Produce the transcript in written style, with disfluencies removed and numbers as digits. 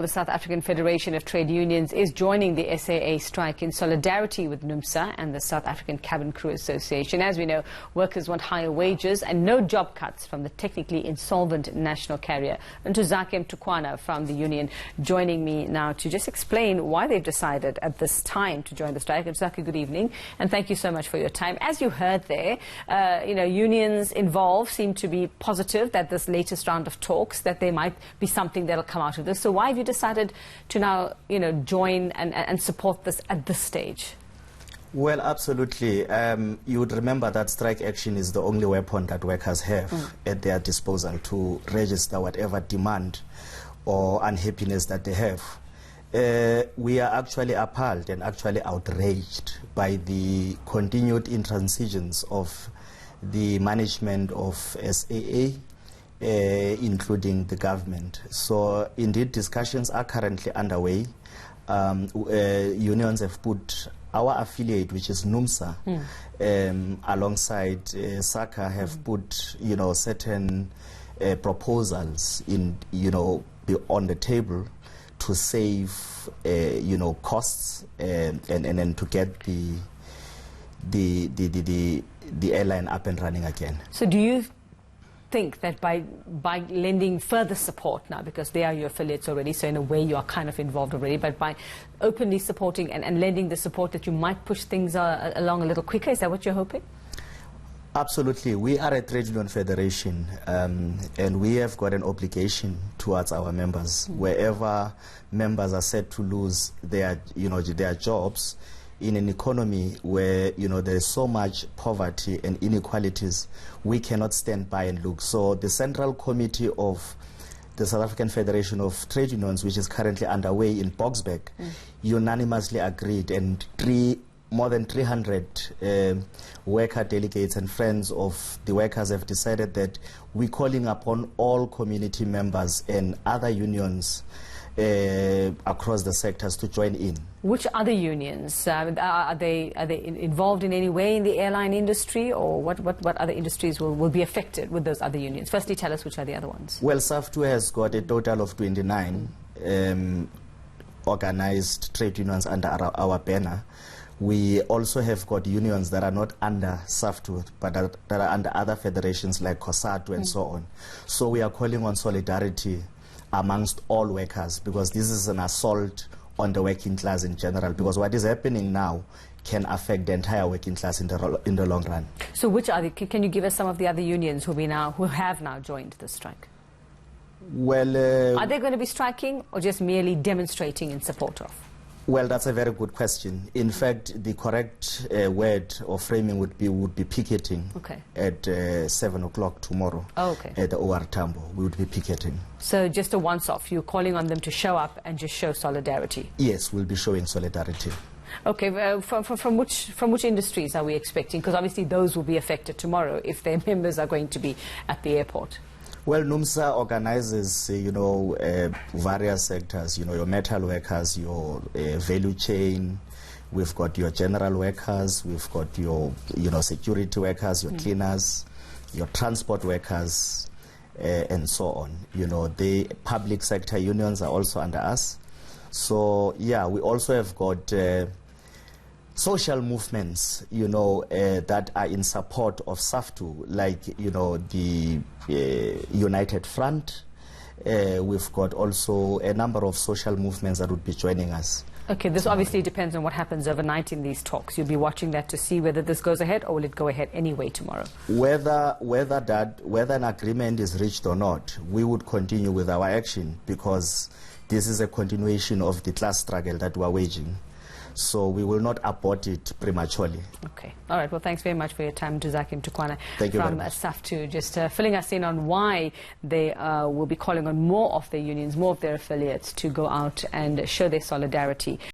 The South African Federation of Trade Unions is joining the SAA strike in solidarity with Numsa and the South African Cabin Crew Association. As we know, workers want higher wages and no job cuts from the technically insolvent national carrier. And to Zakem Tukwana from the union joining me now to just explain why they've decided at this time to join the strike. And Zaki, good evening, and thank you so much for your time. As you heard there, unions involved seem to be positive that this latest round of talks, that there might be something that will come out of this. So why have you decided to now, join and support this at this stage? Well, absolutely. You would remember that strike action is the only weapon that workers have at their disposal to register whatever demand or unhappiness that they have. We are actually appalled and actually outraged by the continued intransigence of the management of SAA, including the government. So indeed discussions are currently underway. Unions have put our affiliate, which is Numsa, alongside SAA, have put certain proposals in on the table to save costs and to get the airline up and running again. So do you think that by lending further support now, because they are your affiliates already, so in a way you are kind of involved already, but by openly supporting and lending the support, that you might push things along a little quicker? Is that what you're hoping? Absolutely. We are a trade union federation, and we have got an obligation towards our members. Wherever members are set to lose their jobs, in an economy where there is so much poverty and inequalities, we cannot stand by and look. So the Central Committee of the South African Federation of Trade Unions, which is currently underway in Boksburg, unanimously agreed, and more than 300 worker delegates and friends of the workers have decided that we're calling upon all community members and other unions across the sectors to join in. Which other unions? Are they involved in any way in the airline industry, or what other industries will be affected with those other unions? Firstly, tell us which are the other ones. Well, Saftu has got a total of 29 organized trade unions under our banner. We also have got unions that are not under Saftu, but that are under other federations like COSATU and so on. So we are calling on solidarity amongst all workers, because this is an assault on the working class in general, because what is happening now can affect the entire working class in the long run. So which are can you give us some of the other unions who have now joined the strike? Well, are they going to be striking or just merely demonstrating in support of? Well, that's a very good question. In fact, the correct word or framing would be picketing. At 7 o'clock tomorrow. At the OR Tambo, we would be picketing. So just a once-off. You're calling on them to show up and just show solidarity. Yes, we'll be showing solidarity. Okay, from which industries are we expecting? Because obviously those will be affected tomorrow if their members are going to be at the airport. Well, Numsa organizes, various sectors, your metal workers, your value chain. We've got your general workers, we've got your, security workers, your cleaners, your transport workers, and so on. The public sector unions are also under us. So, yeah, we also have got social movements, that are in support of Saftu, like, the United Front. We've got also a number of social movements that would be joining us. Okay, this obviously depends on what happens overnight in these talks. You'll be watching that to see whether this goes ahead, or will it go ahead anyway tomorrow? Whether an agreement is reached or not, we would continue with our action, because this is a continuation of the class struggle that we're waging. So we will not abort it prematurely. Okay. All right. Well, thanks very much for your time, to Zakem Tukwana from Saftu, just filling us in on why they will be calling on more of their unions, more of their affiliates to go out and show their solidarity.